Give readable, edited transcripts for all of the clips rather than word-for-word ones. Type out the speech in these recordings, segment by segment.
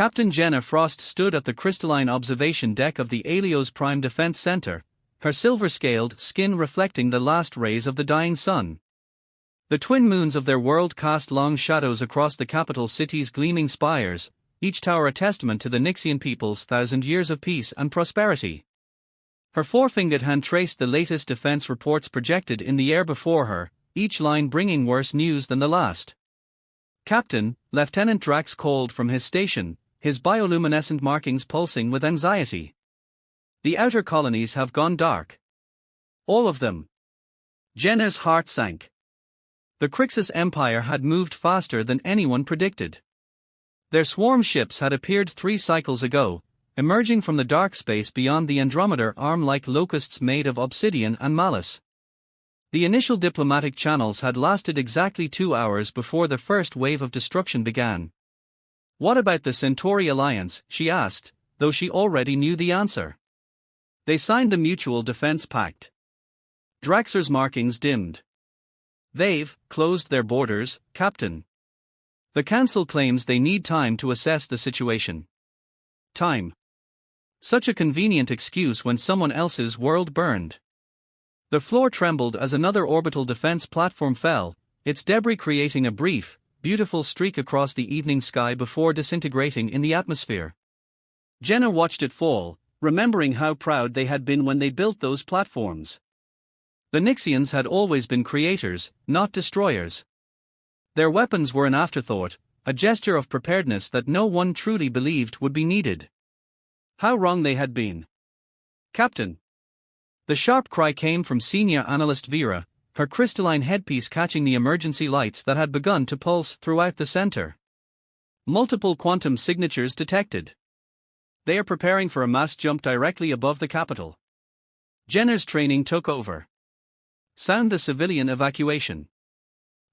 Captain Jenna Frost stood at the crystalline observation deck of the Alios Prime Defense Center, her silver-scaled skin reflecting the last rays of the dying sun. The twin moons of their world cast long shadows across the capital city's gleaming spires, each tower a testament to the Nixian people's 1,000 years of peace and prosperity. Her forefingered hand traced the latest defense reports projected in the air before her, each line bringing worse news than the last. "Captain," Lieutenant Drax called from his station, his bioluminescent markings pulsing with anxiety. "The outer colonies have gone dark. All of them." Jenna's heart sank. The Crixus Empire had moved faster than anyone predicted. Their swarm ships had appeared 3 cycles ago, emerging from the dark space beyond the Andromeda Arm like locusts made of obsidian and malice. The initial diplomatic channels had lasted exactly 2 hours before the first wave of destruction began. "What about the Centauri Alliance?" she asked, though she already knew the answer. "They signed the Mutual Defense Pact." Draxer's markings dimmed. "They've closed their borders, Captain. The Council claims they need time to assess the situation." Time. Such a convenient excuse when someone else's world burned. The floor trembled as another orbital defense platform fell, its debris creating a brief, beautiful streak across the evening sky before disintegrating in the atmosphere. Jenna watched it fall, remembering how proud they had been when they built those platforms. The Nixians had always been creators, not destroyers. Their weapons were an afterthought, a gesture of preparedness that no one truly believed would be needed. How wrong they had been. "Captain!" The sharp cry came from Senior Analyst Vera, her crystalline headpiece catching the emergency lights that had begun to pulse throughout the center. "Multiple quantum signatures detected. They are preparing for a mass jump directly above the capital." Jenner's training took over. "Sound the civilian evacuation.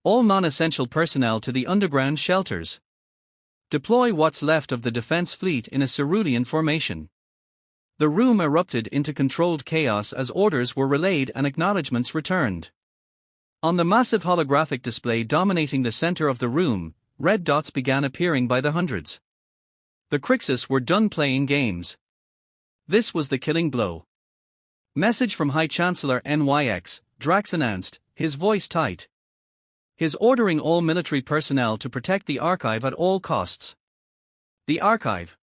All non-essential personnel to the underground shelters. Deploy what's left of the defense fleet in a cerulean formation." The room erupted into controlled chaos as orders were relayed and acknowledgements returned. On the massive holographic display dominating the center of the room, red dots began appearing by the hundreds. The Crixus were done playing games. This was the killing blow. "Message from High Chancellor NYX, Drax announced, his voice tight. His ordering all military personnel to protect the Archive at all costs." The Archive.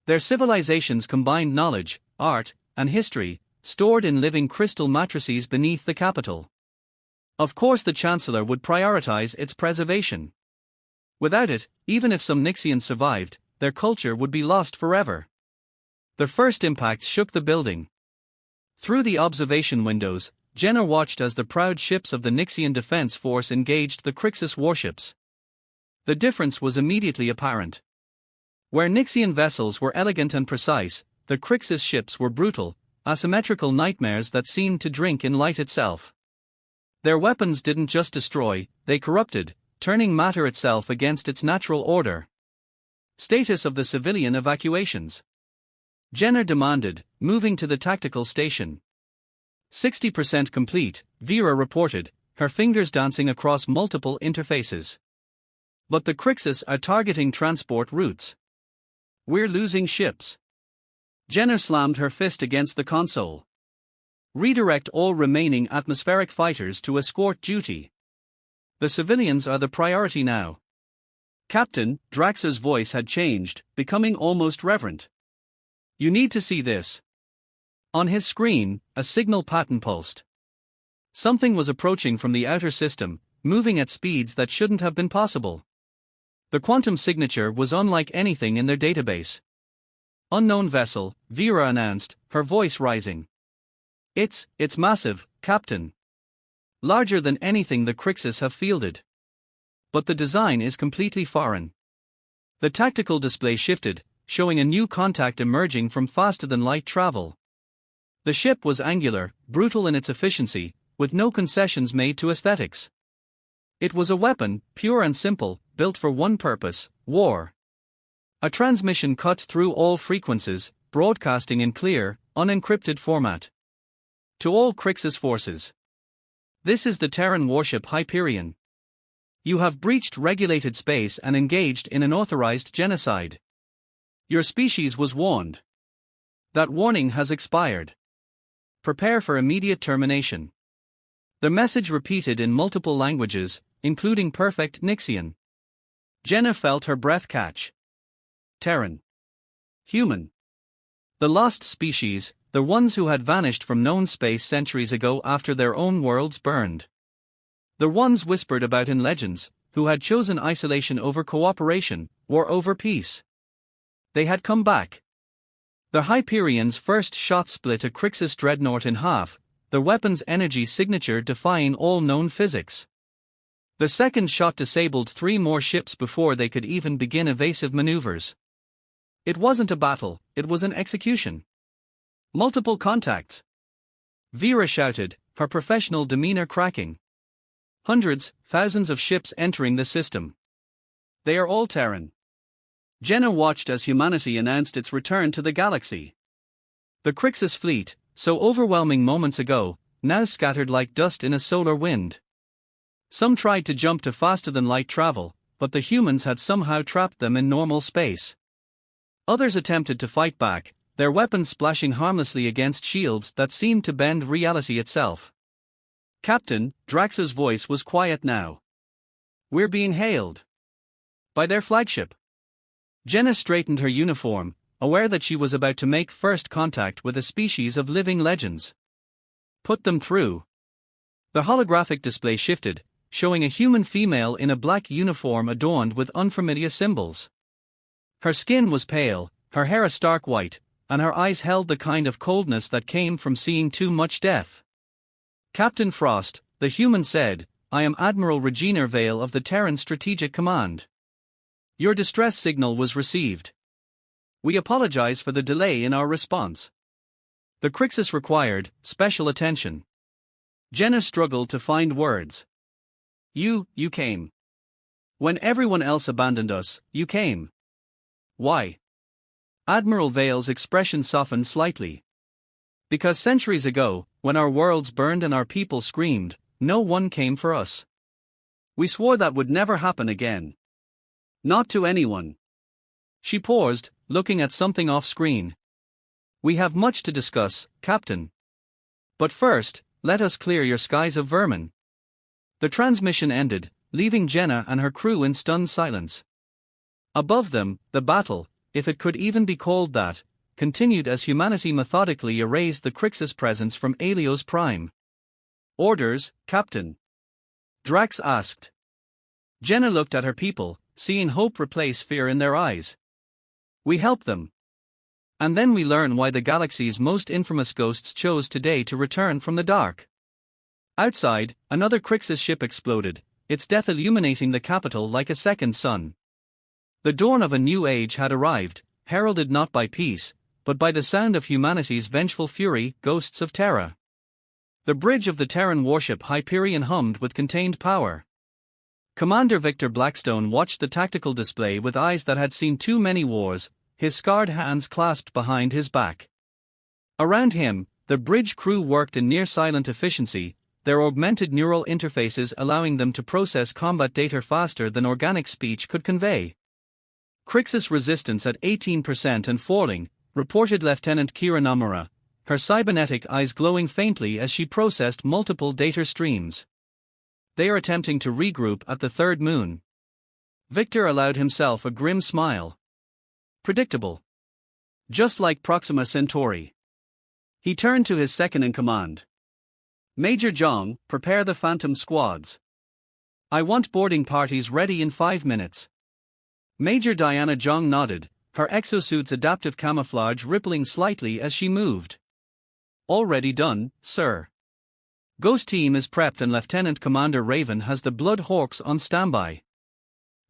Their civilization's combined knowledge, art, and history, stored in living crystal matrices beneath the capital. Of course the Chancellor would prioritize its preservation. Without it, even if some Nixians survived, their culture would be lost forever. The first impacts shook the building. Through the observation windows, Jenna watched as the proud ships of the Nixian Defense Force engaged the Crixus warships. The difference was immediately apparent. Where Nixian vessels were elegant and precise, the Crixus ships were brutal, asymmetrical nightmares that seemed to drink in light itself. Their weapons didn't just destroy, they corrupted, turning matter itself against its natural order. Status of the civilian evacuations. Jenner demanded, moving to the tactical station. 60% complete, Vera reported, her fingers dancing across multiple interfaces. "But the Crixus are targeting transport routes. We're losing ships." Jenner slammed her fist against the console. "Redirect all remaining atmospheric fighters to escort duty. The civilians are the priority now." "Captain," Drax's voice had changed, becoming almost reverent. "You need to see this." On his screen, a signal pattern pulsed. Something was approaching from the outer system, moving at speeds that shouldn't have been possible. The quantum signature was unlike anything in their database. "Unknown vessel," Vera announced, her voice rising. It's massive, Captain. Larger than anything the Crixus have fielded. But the design is completely foreign." The tactical display shifted, showing a new contact emerging from faster-than-light travel. The ship was angular, brutal in its efficiency, with no concessions made to aesthetics. It was a weapon, pure and simple, built for one purpose: war. A transmission cut through all frequencies, broadcasting in clear, unencrypted format. To all Crixus forces. This is the Terran warship Hyperion. You have breached regulated space and engaged in unauthorized genocide. Your species was warned. That warning has expired. Prepare for immediate termination. The message repeated in multiple languages, including perfect Nixian. Jenna felt her breath catch. Terran. Human. The lost species, the ones who had vanished from known space centuries ago after their own worlds burned. The ones whispered about in legends, who had chosen isolation over cooperation, war over peace. They had come back. The Hyperion's first shot split a Crixus dreadnought in half, the weapon's energy signature defying all known physics. The second shot disabled 3 more ships before they could even begin evasive maneuvers. It wasn't a battle, it was an execution. Multiple contacts. Vera shouted, her professional demeanor cracking. Hundreds, thousands of ships entering the system. They are all Terran. Jenna watched as humanity announced its return to the galaxy. The Crixus fleet, so overwhelming moments ago, now scattered like dust in a solar wind. Some tried to jump to faster-than-light travel, but the humans had somehow trapped them in normal space. Others attempted to fight back, their weapons splashing harmlessly against shields that seemed to bend reality itself. Captain, Drax's voice was quiet now. We're being hailed. By their flagship. Jenna straightened her uniform, aware that she was about to make first contact with a species of living legends. Put them through. The holographic display shifted, showing a human female in a black uniform adorned with unfamiliar symbols. Her skin was pale, her hair a stark white, and her eyes held the kind of coldness that came from seeing too much death. Captain Frost, the human said, I am Admiral Regina Vale of the Terran Strategic Command. Your distress signal was received. We apologize for the delay in our response. The Crixus required special attention. Jenna struggled to find words. You came. When everyone else abandoned us, you came. Why? Admiral Vale's expression softened slightly. Because centuries ago, when our worlds burned and our people screamed, no one came for us. We swore that would never happen again. Not to anyone. She paused, looking at something off-screen. We have much to discuss, Captain. But first, let us clear your skies of vermin. The transmission ended, leaving Jenna and her crew in stunned silence. Above them, the battle, if it could even be called that, continued as humanity methodically erased the Crixus presence from Alios Prime. Orders, Captain. Drax asked. Jenna looked at her people, seeing hope replace fear in their eyes. We help them. And then we learn why the galaxy's most infamous ghosts chose today to return from the dark. Outside, another Crixus ship exploded, its death illuminating the capital like a second sun. The dawn of a new age had arrived, heralded not by peace, but by the sound of humanity's vengeful fury, ghosts of Terra. The bridge of the Terran warship Hyperion hummed with contained power. Commander Victor Blackstone watched the tactical display with eyes that had seen too many wars, his scarred hands clasped behind his back. Around him, the bridge crew worked in near-silent efficiency, their augmented neural interfaces allowing them to process combat data faster than organic speech could convey. Crixus resistance at 18% and falling, reported Lieutenant Kira Namura, her cybernetic eyes glowing faintly as she processed multiple data streams. They are attempting to regroup at the third moon. Victor allowed himself a grim smile. Predictable. Just like Proxima Centauri. He turned to his second-in-command. Major Zhang, prepare the Phantom squads. I want boarding parties ready in 5 minutes. Major Diana Zhang nodded, her exosuit's adaptive camouflage rippling slightly as she moved. Already done, sir. Ghost team is prepped and Lieutenant Commander Raven has the Blood Hawks on standby.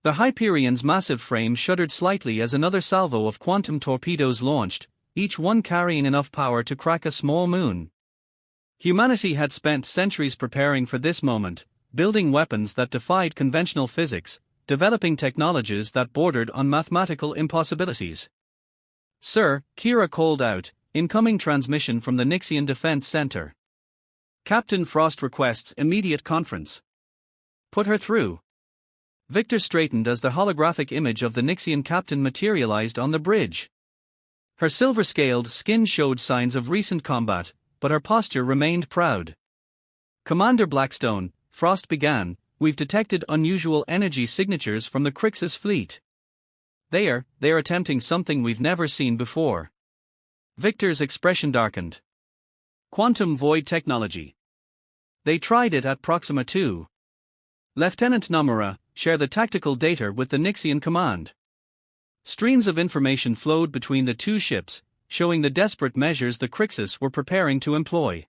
The Hyperion's massive frame shuddered slightly as another salvo of quantum torpedoes launched, each one carrying enough power to crack a small moon. Humanity had spent centuries preparing for this moment, building weapons that defied conventional physics, developing technologies that bordered on mathematical impossibilities. Sir, Kira called out, incoming transmission from the Nixian Defense Center. Captain Frost requests immediate conference. Put her through. Victor straightened as the holographic image of the Nixian captain materialized on the bridge. Her silver-scaled skin showed signs of recent combat, but her posture remained proud. "Commander Blackstone," Frost began, "we've detected unusual energy signatures from the Crixus fleet. They're attempting something we've never seen before." Victor's expression darkened. "Quantum void technology. They tried it at Proxima 2. Lieutenant Nomura, share the tactical data with the Nixian command." Streams of information flowed between the two ships, showing the desperate measures the Crixus were preparing to employ.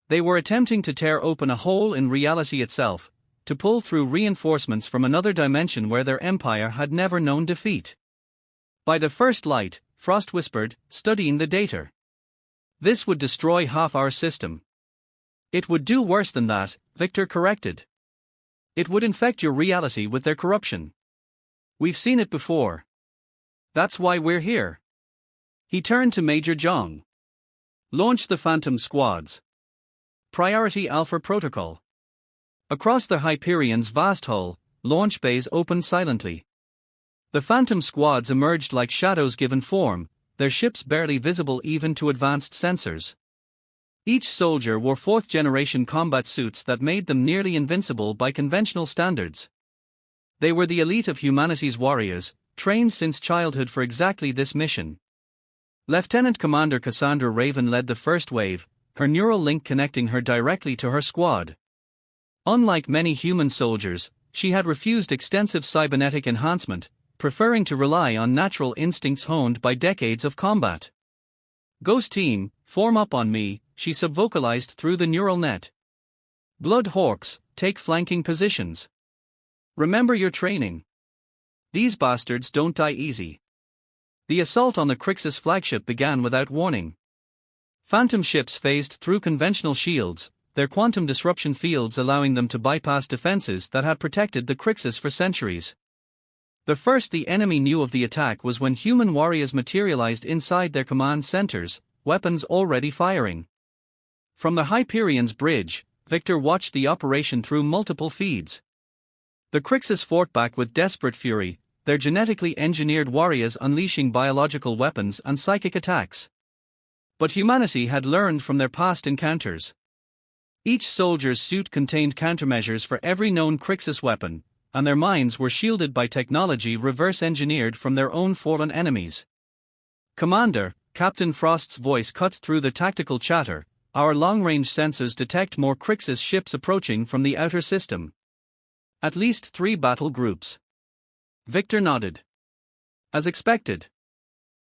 They were attempting to tear open a hole in reality itself, to pull through reinforcements from another dimension where their empire had never known defeat. "By the first light," Frost whispered, studying the data. "This would destroy half our system." "It would do worse than that," Victor corrected. "It would infect your reality with their corruption. We've seen it before. That's why we're here." He turned to Major Jong. "Launch the Phantom squads. Priority Alpha Protocol." Across the Hyperion's vast hull, launch bays opened silently. The Phantom squads emerged like shadows given form, their ships barely visible even to advanced sensors. Each soldier wore fourth-generation combat suits that made them nearly invincible by conventional standards. They were the elite of humanity's warriors, trained since childhood for exactly this mission. Lieutenant Commander Cassandra Raven led the first wave, her neural link connecting her directly to her squad. Unlike many human soldiers, she had refused extensive cybernetic enhancement, preferring to rely on natural instincts honed by decades of combat. "Ghost Team, form up on me," she subvocalized through the neural net. "Blood Hawks, take flanking positions. Remember your training. These bastards don't die easy." The assault on the Crixus flagship began without warning. Phantom ships phased through conventional shields, their quantum disruption fields allowing them to bypass defenses that had protected the Crixus for centuries. The first the enemy knew of the attack was when human warriors materialized inside their command centers, weapons already firing. From the Hyperion's bridge, Victor watched the operation through multiple feeds. The Crixus fought back with desperate fury, their genetically engineered warriors unleashing biological weapons and psychic attacks. But humanity had learned from their past encounters. Each soldier's suit contained countermeasures for every known Crixus weapon, and their minds were shielded by technology reverse-engineered from their own fallen enemies. "Commander," Captain Frost's voice cut through the tactical chatter, "our long-range sensors detect more Crixus ships approaching from the outer system. At least 3 battle groups." Victor nodded. "As expected.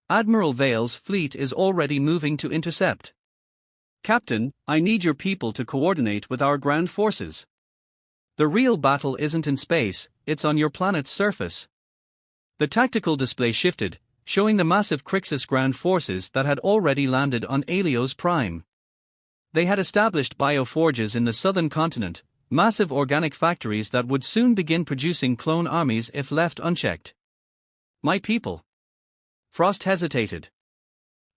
Admiral Vale's fleet is already moving to intercept." "Captain, I need your people to coordinate with our ground forces. The real battle isn't in space, it's on your planet's surface." The tactical display shifted, showing the massive Crixus ground forces that had already landed on Helios Prime. They had established bioforges in the southern continent, massive organic factories that would soon begin producing clone armies if left unchecked. "My people." Frost hesitated.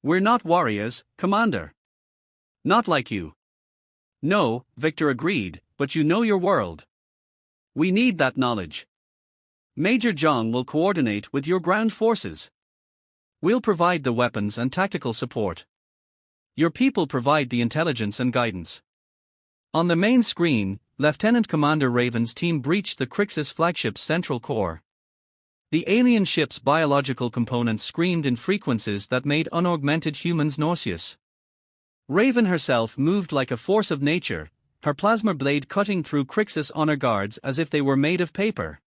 "We're not warriors, Commander. Not like you." "No," Victor agreed, "but you know your world. We need that knowledge. Major Jong will coordinate with your ground forces. We'll provide the weapons and tactical support. Your people provide the intelligence and guidance." On the main screen, Lieutenant Commander Raven's team breached the Crixus flagship's central core. The alien ship's biological components screamed in frequencies that made unaugmented humans nauseous. Raven herself moved like a force of nature, her plasma blade cutting through Crixus honor guards as if they were made of paper.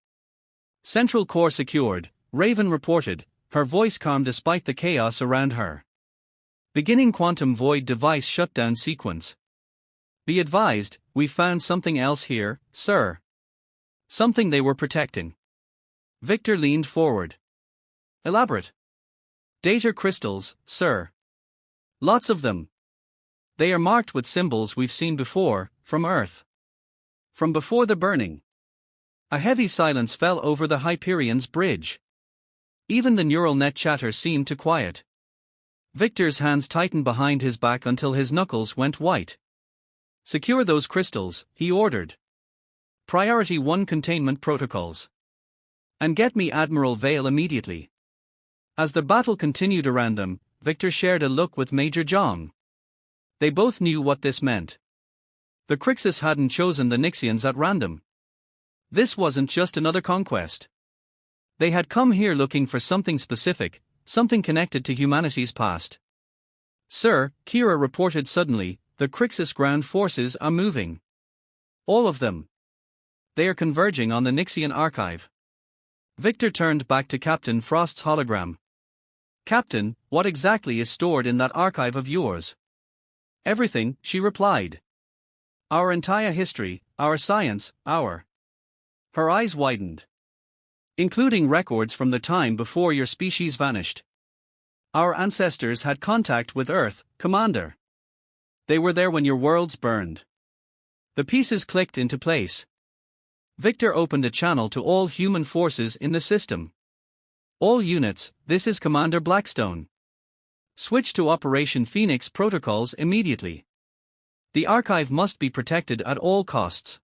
"Central core secured," Raven reported, her voice calm despite the chaos around her. "Beginning quantum void device shutdown sequence. Be advised, we found something else here, sir. Something they were protecting." Victor leaned forward. "Elaborate." "Data crystals, sir. Lots of them. They are marked with symbols we've seen before, from Earth. From before the burning." A heavy silence fell over the Hyperion's bridge. Even the neural net chatter seemed to quiet. Victor's hands tightened behind his back until his knuckles went white. "Secure those crystals," he ordered. "Priority 1 containment protocols." And get me Admiral Vale immediately. As the battle continued around them, Victor shared a look with Major Jong. They both knew what this meant. The Crixus hadn't chosen the Nixians at random. This wasn't just another conquest. They had come here looking for something specific, something connected to humanity's past. Sir, Kira reported suddenly, the Crixus ground forces are moving. All of them. They are converging on the Nixian archive. Victor turned back to Captain Frost's hologram. Captain, what exactly is stored in that archive of yours? Everything, she replied. Our entire history, our science, our. Her eyes widened. Including records from the time before your species vanished. Our ancestors had contact with Earth, Commander. They were there when your worlds burned. The pieces clicked into place. Victor opened a channel to all human forces in the system. All units, this is Commander Blackstone. Switch to Operation Phoenix protocols immediately. The archive must be protected at all costs.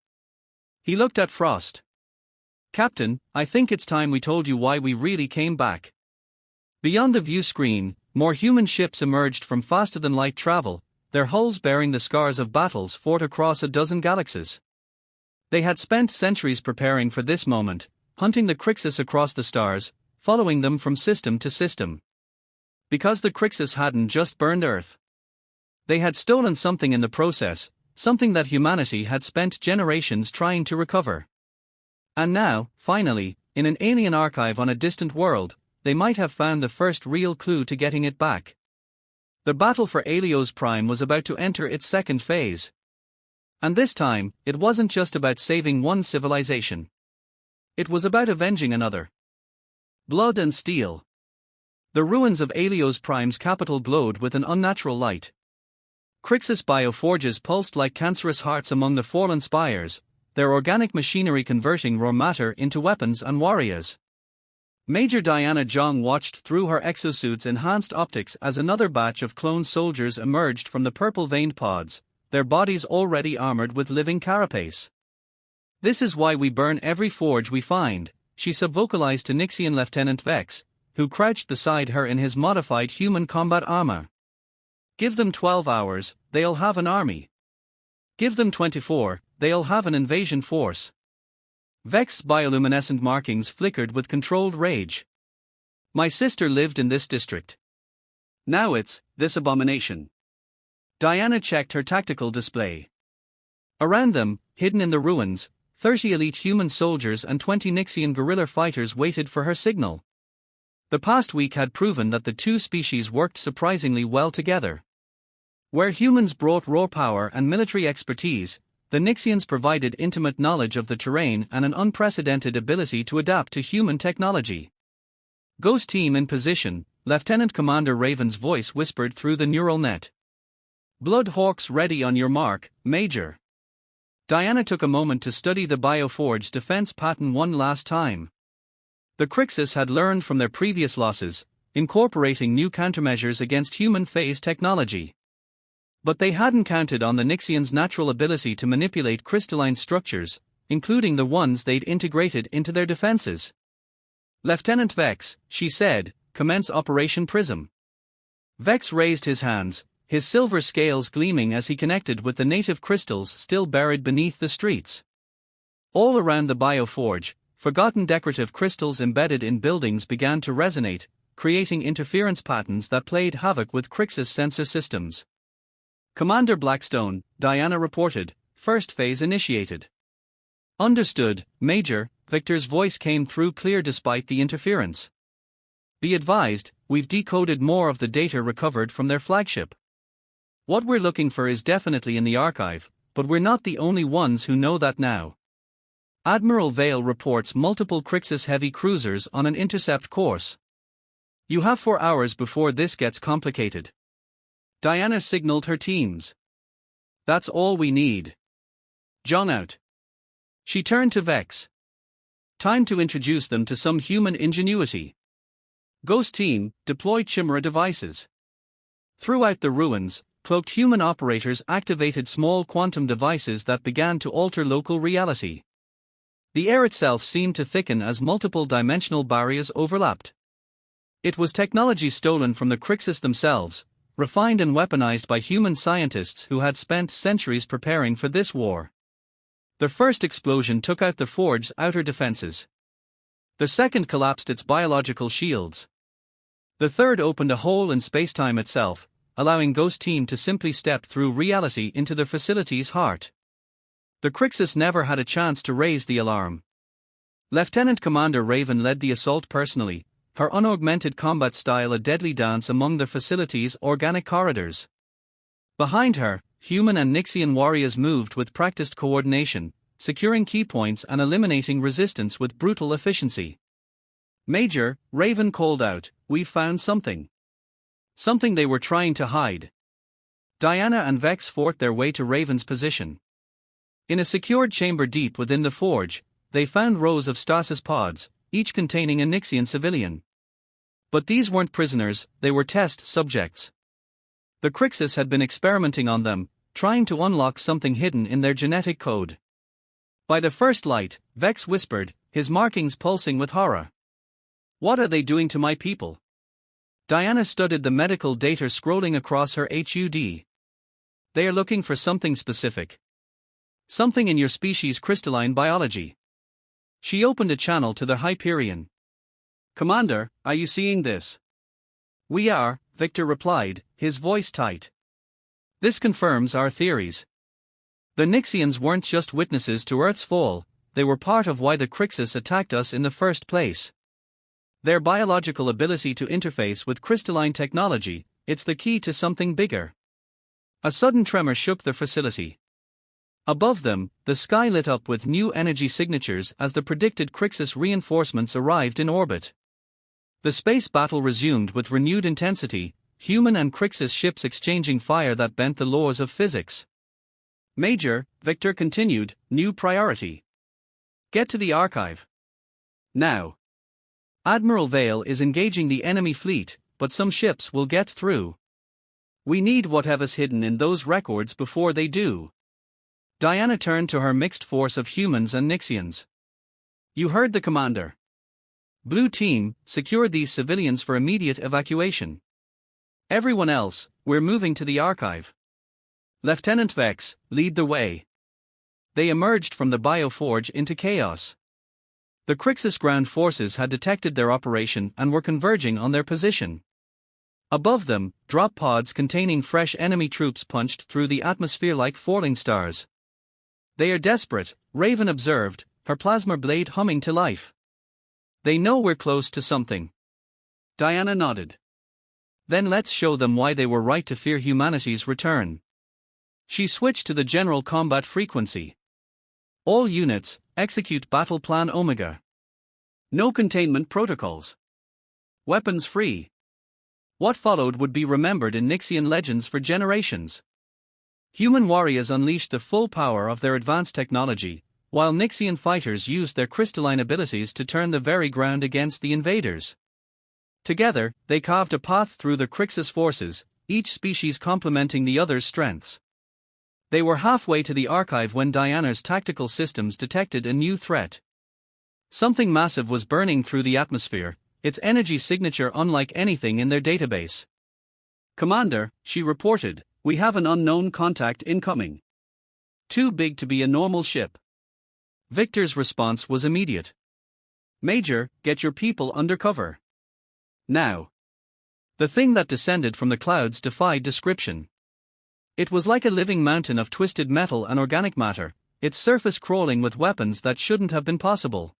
He looked at Frost. Captain, I think it's time we told you why we really came back. Beyond the view screen, more human ships emerged from faster-than-light travel, their hulls bearing the scars of battles fought across a dozen galaxies. They had spent centuries preparing for this moment, hunting the Crixus across the stars, following them from system to system. Because the Crixus hadn't just burned Earth. They had stolen something in the process, something that humanity had spent generations trying to recover. And now, finally, in an alien archive on a distant world, they might have found the first real clue to getting it back. The battle for Helios Prime was about to enter its second phase. And this time, it wasn't just about saving one civilization. It was about avenging another. Blood and steel. The ruins of Helios Prime's capital glowed with an unnatural light. Crixus bioforges pulsed like cancerous hearts among the fallen spires, their organic machinery converting raw matter into weapons and warriors. Major Diana Jong watched through her exosuit's enhanced optics as another batch of clone soldiers emerged from the purple-veined pods, their bodies already armored with living carapace. This is why we burn every forge we find, she subvocalized to Nixian Lieutenant Vex, who crouched beside her in his modified human combat armor. Give them 12 hours, they'll have an army. Give them 24, they'll have an invasion force. Vex's bioluminescent markings flickered with controlled rage. My sister lived in this district. Now it's this abomination. Diana checked her tactical display. Around them, hidden in the ruins, 30 elite human soldiers and 20 Nixian guerrilla fighters waited for her signal. The past week had proven that the two species worked surprisingly well together. Where humans brought raw power and military expertise, the Nixians provided intimate knowledge of the terrain and an unprecedented ability to adapt to human technology. Ghost team in position, Lieutenant Commander Raven's voice whispered through the neural net. Blood Hawks ready on your mark, Major. Diana took a moment to study the Bioforge defense pattern one last time. The Crixus had learned from their previous losses, incorporating new countermeasures against human phase technology. But they hadn't counted on the Nixians' natural ability to manipulate crystalline structures, including the ones they'd integrated into their defenses. Lieutenant Vex, she said, commence Operation Prism. Vex raised his hands, his silver scales gleaming as he connected with the native crystals still buried beneath the streets. All around the Bioforge, forgotten decorative crystals embedded in buildings began to resonate, creating interference patterns that played havoc with Crixus sensor systems. Commander Blackstone, Diana reported, first phase initiated. Understood, Major, Victor's voice came through clear despite the interference. Be advised, we've decoded more of the data recovered from their flagship. What we're looking for is definitely in the archive, but we're not the only ones who know that now. Admiral Vale reports multiple Crixus heavy cruisers on an intercept course. You have 4 hours before this gets complicated. Diana signaled her teams. That's all we need. Jong out. She turned to Vex. Time to introduce them to some human ingenuity. Ghost team, deploy Chimera devices. Throughout the ruins, cloaked human operators activated small quantum devices that began to alter local reality. The air itself seemed to thicken as multiple dimensional barriers overlapped. It was technology stolen from the Crixus themselves, refined and weaponized by human scientists who had spent centuries preparing for this war. The first explosion took out the forge's outer defenses. The second collapsed its biological shields. The third opened a hole in spacetime itself, allowing Ghost Team to simply step through reality into the facility's heart. The Crixus never had a chance to raise the alarm. Lieutenant Commander Raven led the assault personally, her unaugmented combat style a deadly dance among the facility's organic corridors. Behind her, human and Nixian warriors moved with practiced coordination, securing key points and eliminating resistance with brutal efficiency. "Major," Raven called out, "we've found something." Something they were trying to hide. Diana and Vex fought their way to Raven's position. In a secured chamber deep within the forge, they found rows of stasis pods, each containing a Nixian civilian. But these weren't prisoners, they were test subjects. The Crixus had been experimenting on them, trying to unlock something hidden in their genetic code. By the first light, Vex whispered, his markings pulsing with horror. "What are they doing to my people?" Diana studied the medical data scrolling across her HUD. "They are looking for something specific. Something in your species' crystalline biology." She opened a channel to the Hyperion. "Commander, are you seeing this?" "We are," Victor replied, his voice tight. "This confirms our theories. The Nixians weren't just witnesses to Earth's fall, they were part of why the Crixus attacked us in the first place. Their biological ability to interface with crystalline technology, it's the key to something bigger." A sudden tremor shook the facility. Above them, the sky lit up with new energy signatures as the predicted Crixus reinforcements arrived in orbit. The space battle resumed with renewed intensity, human and Crixus ships exchanging fire that bent the laws of physics. "Major," Victor continued, "new priority. Get to the archive. Now. Admiral Vale is engaging the enemy fleet, but some ships will get through. We need whatever's hidden in those records before they do." Diana turned to her mixed force of humans and Nixians. "You heard the commander. Blue Team, secure these civilians for immediate evacuation. Everyone else, we're moving to the archive. Lieutenant Vex, lead the way." They emerged from the bioforge into chaos. The Crixus ground forces had detected their operation and were converging on their position. Above them, drop pods containing fresh enemy troops punched through the atmosphere like falling stars. "They are desperate," Raven observed, her plasma blade humming to life. "They know we're close to something." Diana nodded. "Then let's show them why they were right to fear humanity's return." She switched to the general combat frequency. "All units, execute Battle Plan Omega. No containment protocols. Weapons free." What followed would be remembered in Nixian legends for generations. Human warriors unleashed the full power of their advanced technology, while Nixian fighters used their crystalline abilities to turn the very ground against the invaders. Together, they carved a path through the Crixus forces, each species complementing the other's strengths. They were halfway to the archive when Diana's tactical systems detected a new threat. Something massive was burning through the atmosphere, its energy signature unlike anything in their database. "Commander," she reported, "we have an unknown contact incoming. Too big to be a normal ship." Victor's response was immediate. "Major, get your people under cover. Now." The thing that descended from the clouds defied description. It was like a living mountain of twisted metal and organic matter, its surface crawling with weapons that shouldn't have been possible.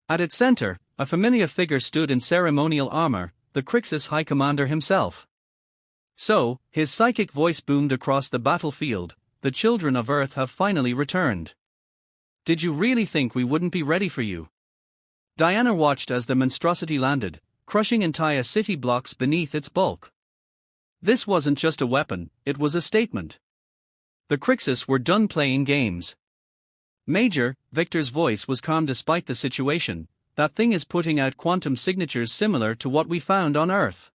At its center, a familiar figure stood in ceremonial armor, the Crixus High Commander himself. "So," his psychic voice boomed across the battlefield, "the children of Earth have finally returned. Did you really think we wouldn't be ready for you?" Diana watched as the monstrosity landed, crushing entire city blocks beneath its bulk. This wasn't just a weapon, it was a statement. The Crixus were done playing games. "Major," Victor's voice was calm despite the situation, "that thing is putting out quantum signatures similar to what we found on Earth.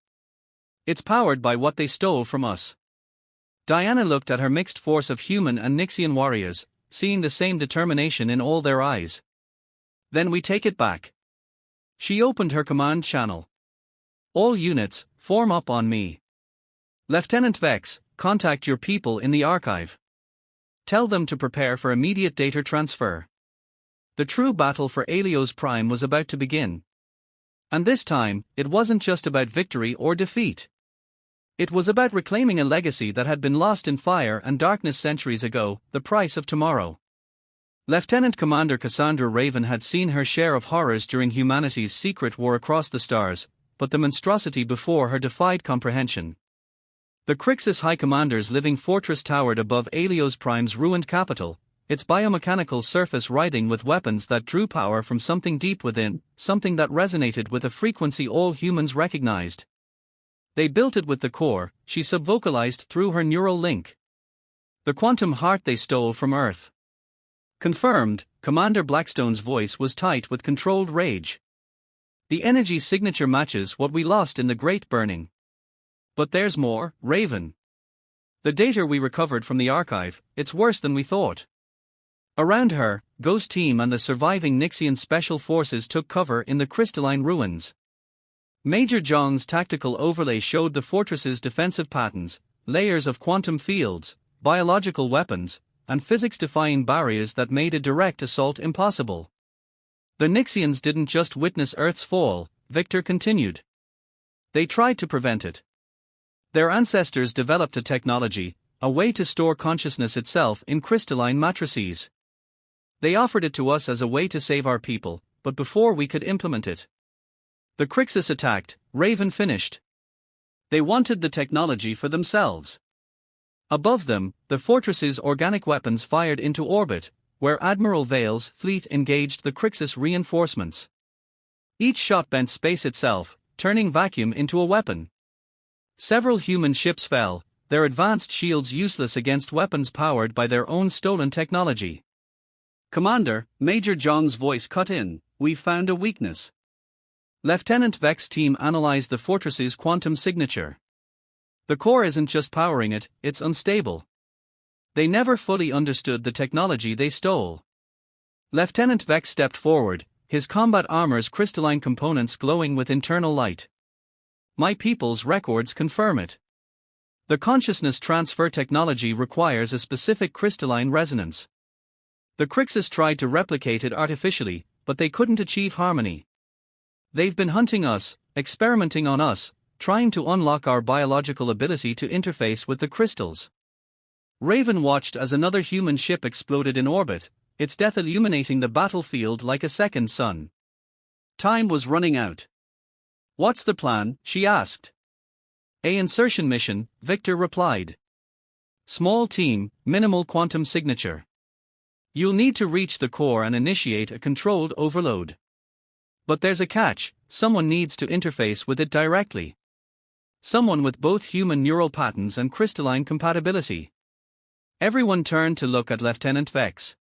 It's powered by what they stole from us." Diana looked at her mixed force of human and Nixian warriors, seeing the same determination in all their eyes. Then we take it back. She opened her command channel. All units, form up on me. Lieutenant Vex, contact your people in the archive. Tell them to prepare for immediate data transfer. The true battle for Helios Prime was about to begin. And this time, it wasn't just about victory or defeat. It was about reclaiming a legacy that had been lost in fire and darkness centuries ago, the price of tomorrow. Lieutenant Commander Cassandra Raven had seen her share of horrors during humanity's secret war across the stars, but the monstrosity before her defied comprehension. The Crixus High Commander's living fortress towered above Helios Prime's ruined capital, its biomechanical surface writhing with weapons that drew power from something deep within, something that resonated with a frequency all humans recognized. They built it with the core, she subvocalized through her neural link. The quantum heart they stole from Earth. Confirmed, Commander Blackstone's voice was tight with controlled rage. The energy signature matches what we lost in the Great Burning. But there's more, Raven. The data we recovered from the archive, it's worse than we thought. Around her, Ghost Team and the surviving Nixian Special Forces took cover in the crystalline ruins. Major Jong's tactical overlay showed the fortress's defensive patterns, layers of quantum fields, biological weapons, and physics-defying barriers that made a direct assault impossible. The Nixians didn't just witness Earth's fall, Victor continued. They tried to prevent it. Their ancestors developed a technology, a way to store consciousness itself in crystalline matrices. They offered it to us as a way to save our people, but before we could implement it. The Crixus attacked, Raven finished. They wanted the technology for themselves. Above them, the fortress's organic weapons fired into orbit, where Admiral Vale's fleet engaged the Crixus reinforcements. Each shot bent space itself, turning vacuum into a weapon. Several human ships fell, their advanced shields useless against weapons powered by their own stolen technology. Commander, Major Jong's voice cut in, we've found a weakness. Lieutenant Vex's team analyzed the fortress's quantum signature. The core isn't just powering it, it's unstable. They never fully understood the technology they stole. Lieutenant Vex stepped forward, his combat armor's crystalline components glowing with internal light. My people's records confirm it. The consciousness transfer technology requires a specific crystalline resonance. The Crixus tried to replicate it artificially, but they couldn't achieve harmony. They've been hunting us, experimenting on us, trying to unlock our biological ability to interface with the crystals. Raven watched as another human ship exploded in orbit, its death illuminating the battlefield like a second sun. Time was running out. What's the plan? She asked. A insertion mission, Victor replied. Small team, minimal quantum signature. You'll need to reach the core and initiate a controlled overload. But there's a catch, someone needs to interface with it directly. Someone with both human neural patterns and crystalline compatibility. Everyone turned to look at Lieutenant Vex.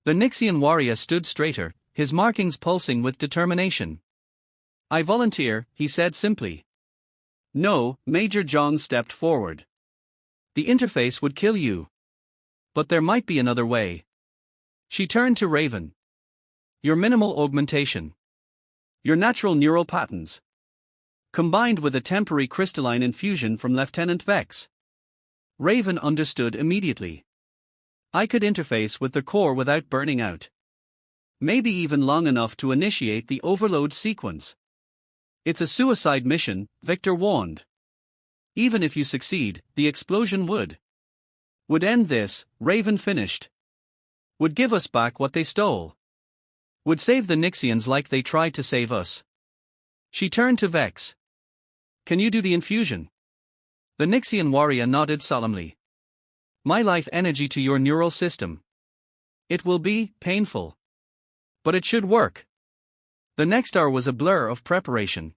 The Nixian warrior stood straighter, his markings pulsing with determination. I volunteer, he said simply. No, Major Jong stepped forward. The interface would kill you. But there might be another way. She turned to Raven. Your minimal augmentation. Your natural neural patterns. Combined with a temporary crystalline infusion from Lieutenant Vex. Raven understood immediately. I could interface with the core without burning out. Maybe even long enough to initiate the overload sequence. It's a suicide mission, Victor warned. Even if you succeed, the explosion would end this, Raven finished. Would give us back what they stole. Would save the Nixians like they tried to save us. She turned to Vex. Can you do the infusion? The Nixian warrior nodded solemnly. My life energy to your neural system. It will be painful. But it should work. The next hour was a blur of preparation.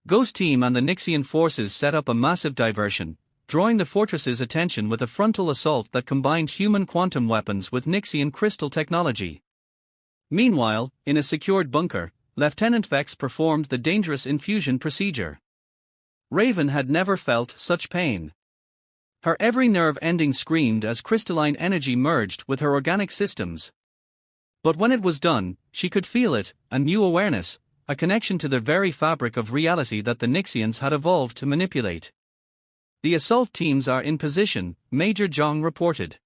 Ghost Team and the Nixian forces set up a massive diversion, drawing the fortress's attention with a frontal assault that combined human quantum weapons with Nixian crystal technology. Meanwhile, in a secured bunker, Lieutenant Vex performed the dangerous infusion procedure. Raven had never felt such pain. Her every nerve ending screamed as crystalline energy merged with her organic systems. But when it was done, she could feel it, a new awareness, a connection to the very fabric of reality that the Nixians had evolved to manipulate. The assault teams are in position, Major Zhang reported.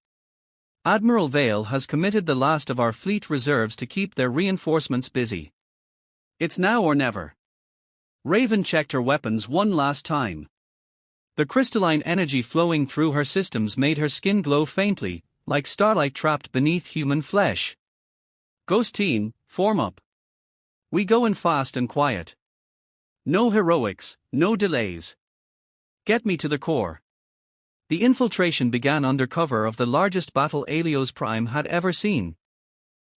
Admiral Vale has committed the last of our fleet reserves to keep their reinforcements busy. It's now or never. Raven checked her weapons one last time. The crystalline energy flowing through her systems made her skin glow faintly, like starlight trapped beneath human flesh. Ghost team, form up. We go in fast and quiet. No heroics, no delays. Get me to the core. The infiltration began under cover of the largest battle Helios Prime had ever seen.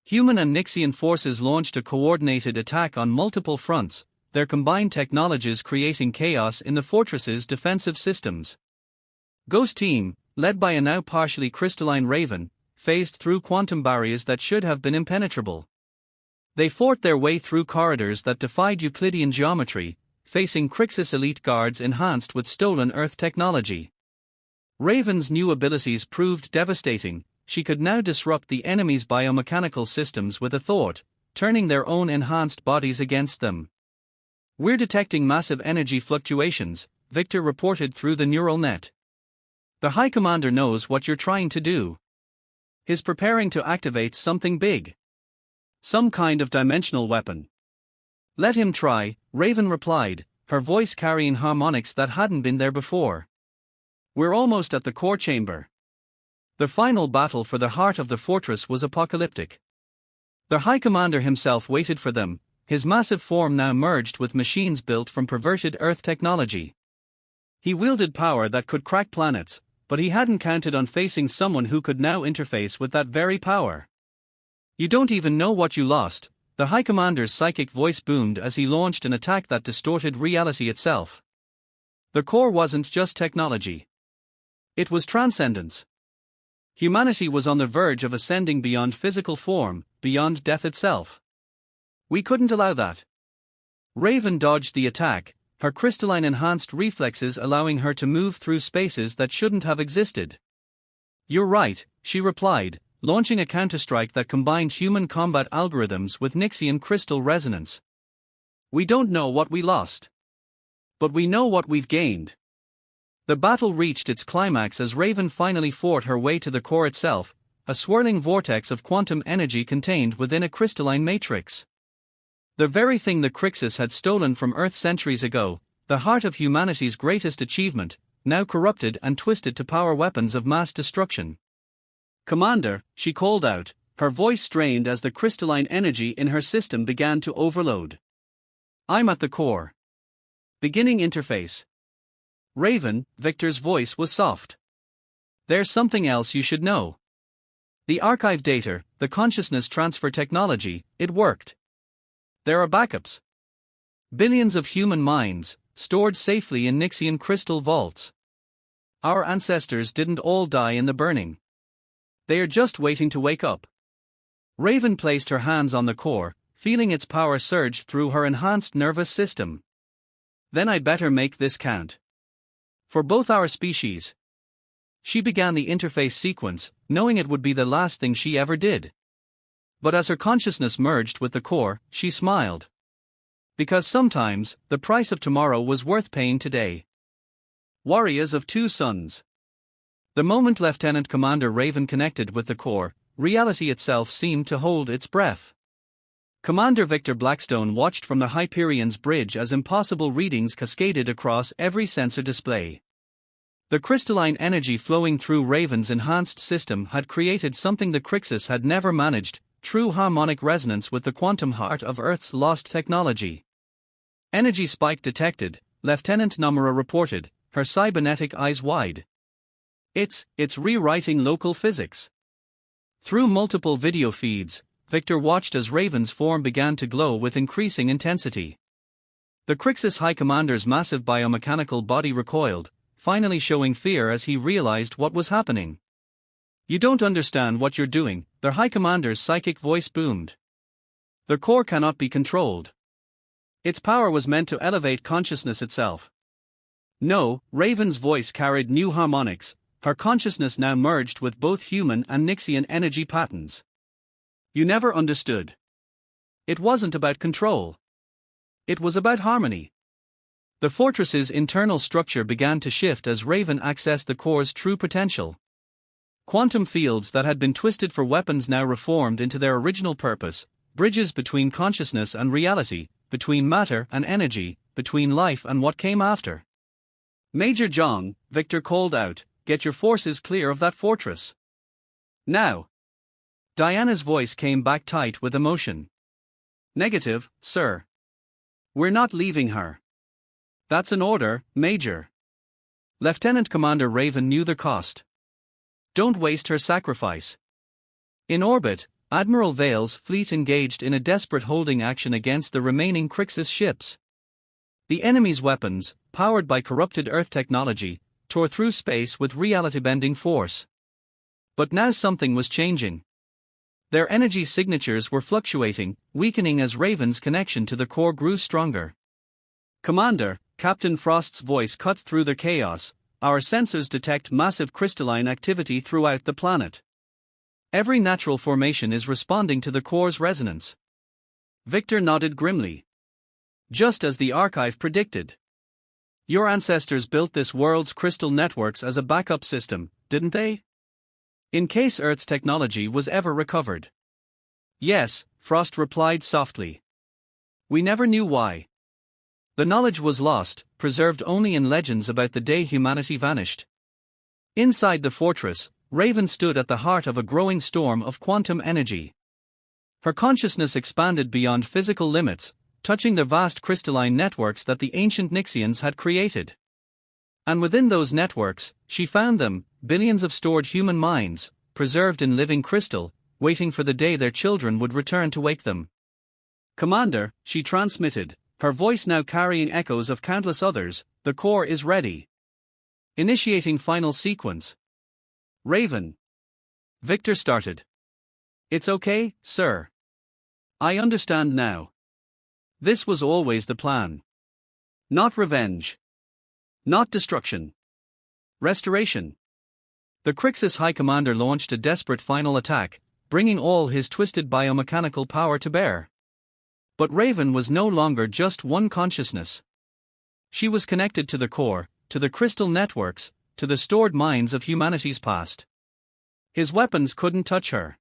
Human and Nixian forces launched a coordinated attack on multiple fronts, their combined technologies creating chaos in the fortress's defensive systems. Ghost Team, led by a now partially crystalline Raven, phased through quantum barriers that should have been impenetrable. They fought their way through corridors that defied Euclidean geometry, facing Crixus elite guards enhanced with stolen Earth technology. Raven's new abilities proved devastating. She could now disrupt the enemy's biomechanical systems with a thought, turning their own enhanced bodies against them. We're detecting massive energy fluctuations, Victor reported through the neural net. The High Commander knows what you're trying to do. He's preparing to activate something big. Some kind of dimensional weapon. Let him try, Raven replied, her voice carrying harmonics that hadn't been there before. We're almost at the core chamber. The final battle for the heart of the fortress was apocalyptic. The High Commander himself waited for them, his massive form now merged with machines built from perverted Earth technology. He wielded power that could crack planets, but he hadn't counted on facing someone who could now interface with that very power. You don't even know what you lost, the High Commander's psychic voice boomed as he launched an attack that distorted reality itself. The core wasn't just technology. It was transcendence. Humanity was on the verge of ascending beyond physical form, beyond death itself. We couldn't allow that. Raven dodged the attack, her crystalline enhanced reflexes allowing her to move through spaces that shouldn't have existed. You're right, she replied, launching a counterstrike that combined human combat algorithms with Nixian crystal resonance. We don't know what we lost. But we know what we've gained. The battle reached its climax as Raven finally fought her way to the core itself, a swirling vortex of quantum energy contained within a crystalline matrix. The very thing the Crixus had stolen from Earth centuries ago, the heart of humanity's greatest achievement, now corrupted and twisted to power weapons of mass destruction. Commander, she called out, her voice strained as the crystalline energy in her system began to overload. I'm at the core. Beginning interface. Raven, Victor's voice was soft. There's something else you should know. The archive data, the consciousness transfer technology, it worked. There are backups. Billions of human minds, stored safely in Nixian crystal vaults. Our ancestors didn't all die in the burning. They are just waiting to wake up. Raven placed her hands on the core, feeling its power surge through her enhanced nervous system. Then I better make this count. For both our species. She began the interface sequence, knowing it would be the last thing she ever did. But as her consciousness merged with the core, she smiled. Because sometimes, the price of tomorrow was worth paying today. Warriors of Two Suns. The moment Lieutenant Commander Raven connected with the core, reality itself seemed to hold its breath. Commander Victor Blackstone watched from the Hyperion's bridge as impossible readings cascaded across every sensor display. The crystalline energy flowing through Raven's enhanced system had created something the Crixus had never managed, true harmonic resonance with the quantum heart of Earth's lost technology. Energy spike detected, Lieutenant Nomura reported, her cybernetic eyes wide. It's rewriting local physics. Through multiple video feeds, Victor watched as Raven's form began to glow with increasing intensity. The Crixus High Commander's massive biomechanical body recoiled, finally showing fear as he realized what was happening. You don't understand what you're doing, the High Commander's psychic voice boomed. The core cannot be controlled. Its power was meant to elevate consciousness itself. No, Raven's voice carried new harmonics, her consciousness now merged with both human and Nixian energy patterns. You never understood. It wasn't about control. It was about harmony. The fortress's internal structure began to shift as Raven accessed the core's true potential. Quantum fields that had been twisted for weapons now reformed into their original purpose, bridges between consciousness and reality, between matter and energy, between life and what came after. Major Jong, Victor called out, "Get your forces clear of that fortress. Now." Diana's voice came back tight with emotion. "Negative, sir. We're not leaving her. That's an order, Major." Lieutenant Commander Raven knew the cost. Don't waste her sacrifice. In orbit, Admiral Vale's fleet engaged in a desperate holding action against the remaining Crixus ships. The enemy's weapons, powered by corrupted Earth technology, tore through space with reality-bending force. But now something was changing. Their energy signatures were fluctuating, weakening as Raven's connection to the core grew stronger. "Commander," Captain Frost's voice cut through the chaos, "our sensors detect massive crystalline activity throughout the planet. Every natural formation is responding to the core's resonance." Victor nodded grimly. "Just as the archive predicted. Your ancestors built this world's crystal networks as a backup system, didn't they? In case Earth's technology was ever recovered." "Yes," Frost replied softly. "We never knew why. The knowledge was lost, preserved only in legends about the day humanity vanished." Inside the fortress, Raven stood at the heart of a growing storm of quantum energy. Her consciousness expanded beyond physical limits, touching the vast crystalline networks that the ancient Nixians had created. And within those networks, she found them, billions of stored human minds, preserved in living crystal, waiting for the day their children would return to wake them. "Commander," she transmitted, her voice now carrying echoes of countless others, "the core is ready. Initiating final sequence." "Raven." Victor started. "It's okay, sir. I understand now. This was always the plan. Not revenge. Not destruction. Restoration." The Crixus High Commander launched a desperate final attack, bringing all his twisted biomechanical power to bear. But Raven was no longer just one consciousness. She was connected to the core, to the crystal networks, to the stored minds of humanity's past. His weapons couldn't touch her.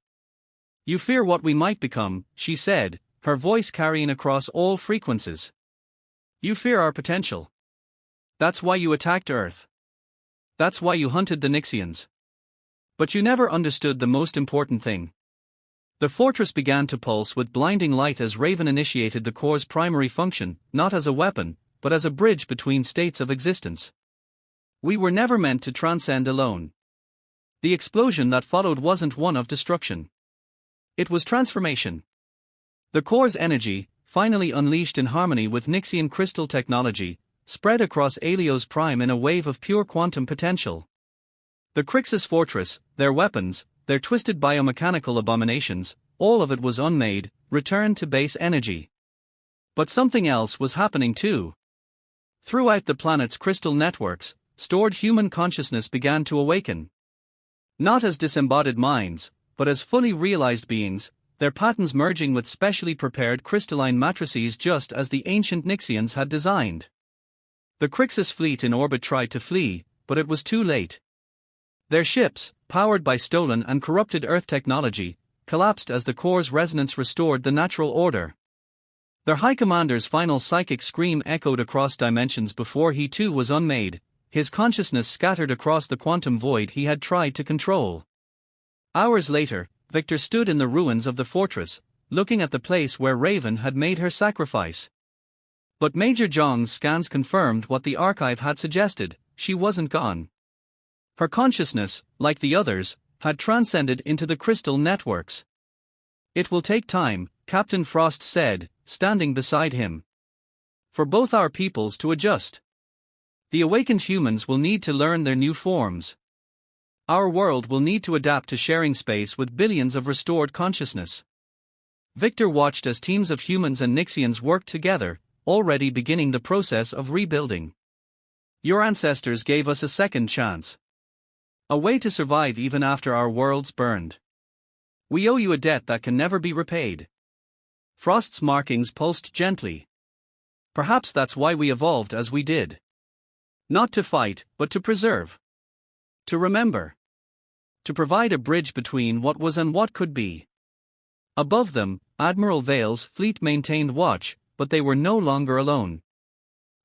"You fear what we might become," she said, her voice carrying across all frequencies. "You fear our potential. That's why you attacked Earth. That's why you hunted the Nixians. But you never understood the most important thing." The fortress began to pulse with blinding light as Raven initiated the core's primary function, not as a weapon, but as a bridge between states of existence. "We were never meant to transcend alone." The explosion that followed wasn't one of destruction. It was transformation. The core's energy, finally unleashed in harmony with Nixian crystal technology, spread across Helios Prime in a wave of pure quantum potential. The Crixus fortress, their weapons, their twisted biomechanical abominations, all of it was unmade, returned to base energy. But something else was happening too. Throughout the planet's crystal networks, stored human consciousness began to awaken. Not as disembodied minds, but as fully realized beings, their patterns merging with specially prepared crystalline matrices just as the ancient Nixians had designed. The Crixus fleet in orbit tried to flee, but it was too late. Their ships, powered by stolen and corrupted Earth technology, collapsed as the core's resonance restored the natural order. Their High Commander's final psychic scream echoed across dimensions before he too was unmade, his consciousness scattered across the quantum void he had tried to control. Hours later, Victor stood in the ruins of the fortress, looking at the place where Raven had made her sacrifice. But Major Zhang's scans confirmed what the archive had suggested: she wasn't gone. Her consciousness, like the others, had transcended into the crystal networks. "It will take time," Captain Frost said, standing beside him. "For both our peoples to adjust. The awakened humans will need to learn their new forms. Our world will need to adapt to sharing space with billions of restored consciousness." Victor watched as teams of humans and Nixians worked together, already beginning the process of rebuilding. "Your ancestors gave us a second chance. A way to survive even after our worlds burned. We owe you a debt that can never be repaid. Frost's markings pulsed gently. Perhaps that's why we evolved as we did. Not to fight, but to preserve. To remember. To provide a bridge between what was and what could be. Above them, Admiral Vale's fleet maintained watch, but they were no longer alone.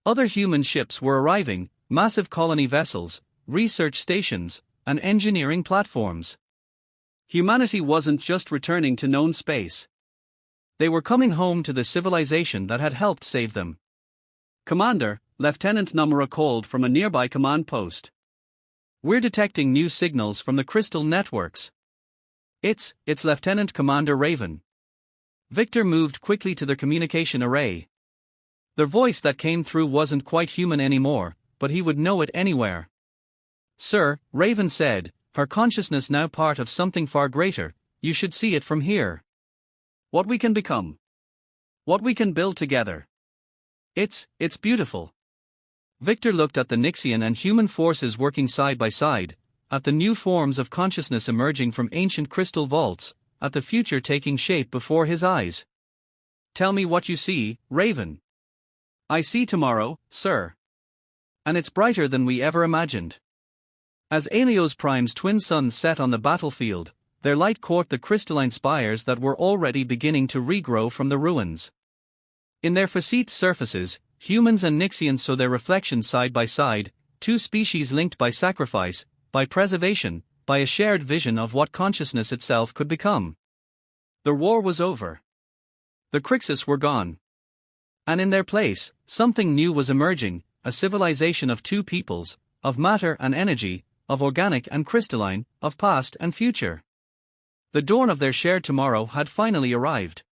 Other human ships were arriving, massive colony vessels, research stations, and engineering platforms. Humanity wasn't just returning to known space. They were coming home to the civilization that had helped save them. Commander, Lieutenant Nomura called from a nearby command post. We're detecting new signals from the crystal networks. It's Lieutenant Commander Raven. Victor moved quickly to their communication array. Their voice that came through wasn't quite human anymore, but he would know it anywhere. Sir, Raven said, her consciousness now part of something far greater, you should see it from here. What we can become. What we can build together. It's beautiful. Victor looked at the Nixian and human forces working side by side, at the new forms of consciousness emerging from ancient crystal vaults, at the future taking shape before his eyes. Tell me what you see, Raven. I see tomorrow, sir. And it's brighter than we ever imagined. As Helios Prime's twin suns set on the battlefield, their light caught the crystalline spires that were already beginning to regrow from the ruins. In their facete surfaces, humans and Nixians saw their reflections side by side, two species linked by sacrifice, by preservation, by a shared vision of what consciousness itself could become. The war was over. The Crixus were gone. And in their place, something new was emerging, a civilization of two peoples, of matter and energy, of organic and crystalline, of past and future. The dawn of their shared tomorrow had finally arrived.